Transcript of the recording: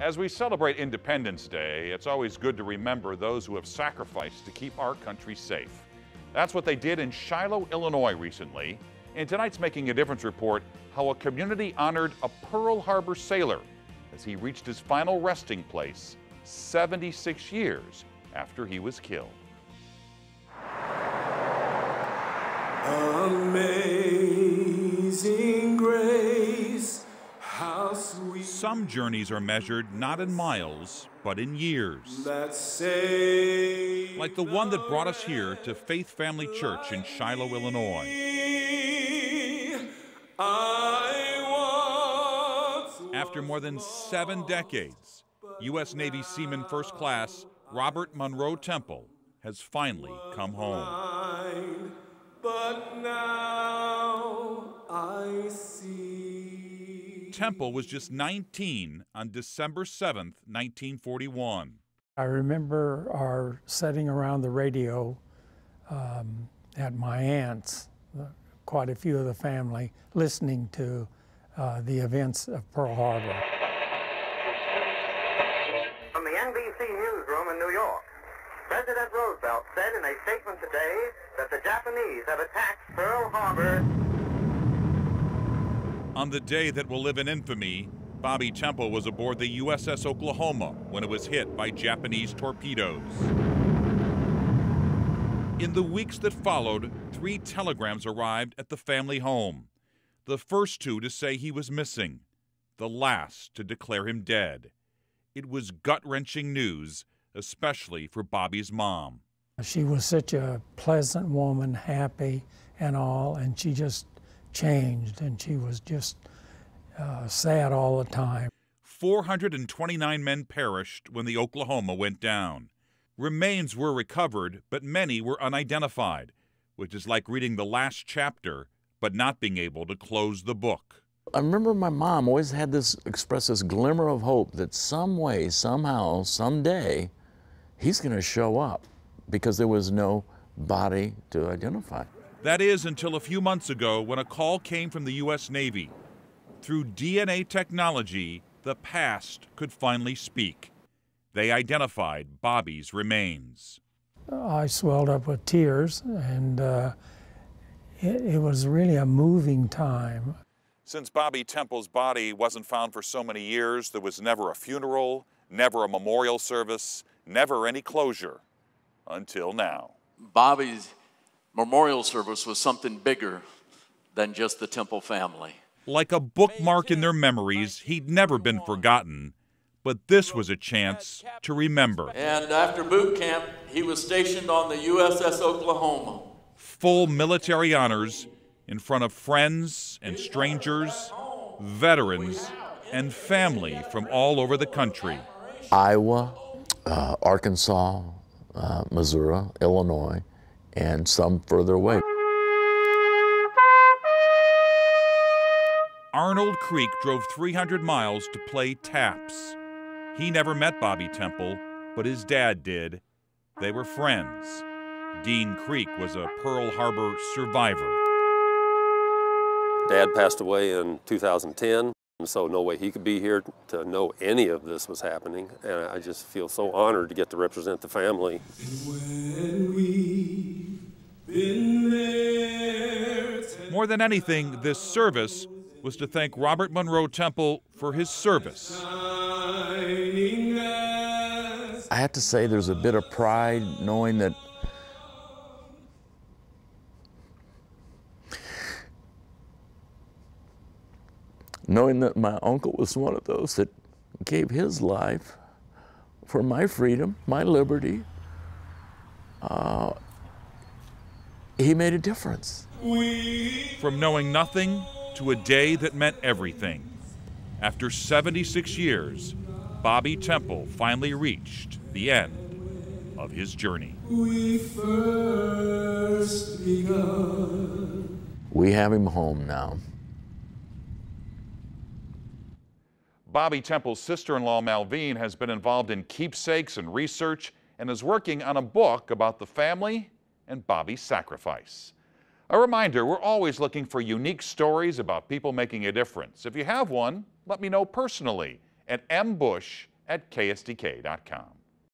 As we celebrate Independence Day, it's always good to remember those who have sacrificed to keep our country safe. That's what they did in Shiloh, Illinois recently. In tonight's Making a Difference report, how a community honored a Pearl Harbor sailor as he reached his final resting place 76 years after he was killed. Amazing grace, how sweet. Some journeys are measured not in miles, but in years. Like the one that brought us here to Faith Family Church in Shiloh, Illinois. After more than 7 decades, U.S. Navy Seaman First Class Robert Monroe Temple has finally come home. But now I see. Temple was just 19 on December 7th, 1941. I remember our sitting around the radio at my aunt's, quite a few of the family, listening to the events of Pearl Harbor. From the NBC newsroom in New York, President Roosevelt said in a statement today that the Japanese have attacked Pearl Harbor. On the day that will live in infamy, Bobby Temple was aboard the USS Oklahoma when it was hit by Japanese torpedoes. In the weeks that followed, 3 telegrams arrived at the family home. The first 2 to say he was missing, the last to declare him dead. It was gut-wrenching news, especially for Bobby's mom. She was such a pleasant woman, happy and all, and she just changed, and she was just sad all the time. 429 men perished when the Oklahoma went down. Remains were recovered, but many were unidentified, which is like reading the last chapter, but not being able to close the book. I remember my mom always had express this glimmer of hope that some way, somehow, someday, he's going to show up, because there was no body to identify. That is until a few months ago when a call came from the U.S. Navy. Through DNA technology, the past could finally speak. They identified Bobby's remains. I swelled up with tears, and it was really a moving time. Since Bobby Temple's body wasn't found for so many years, there was never a funeral, never a memorial service, never any closure, until now. Bobby's memorial service was something bigger than just the Temple family. Like a bookmark in their memories, he'd never been forgotten, but this was a chance to remember. And after boot camp, he was stationed on the USS Oklahoma. Full military honors in front of friends and strangers, veterans, and family from all over the country. Iowa, Arkansas, Missouri, Illinois, and some further away. Arnold Creek drove 300 miles to play taps. He never met Bobby Temple, but his dad did. They were friends. Dean Creek was a Pearl Harbor survivor. Dad passed away in 2010, and so no way he could be here to know any of this was happening. And I just feel so honored to get to represent the family. More than anything, this service was to thank Robert Monroe Temple for his service. I have to say there's a bit of pride knowing that my uncle was one of those that gave his life for my freedom, my liberty. He made a difference. From knowing nothing to a day that meant everything. After 76 years, Bobby Temple finally reached the end of his journey. We have him home now. Bobby Temple's sister-in-law, Malvine, has been involved in keepsakes and research and is working on a book about the family and Bobby's sacrifice. A reminder, we're always looking for unique stories about people making a difference. If you have one, let me know personally at mbush at ksdk.com.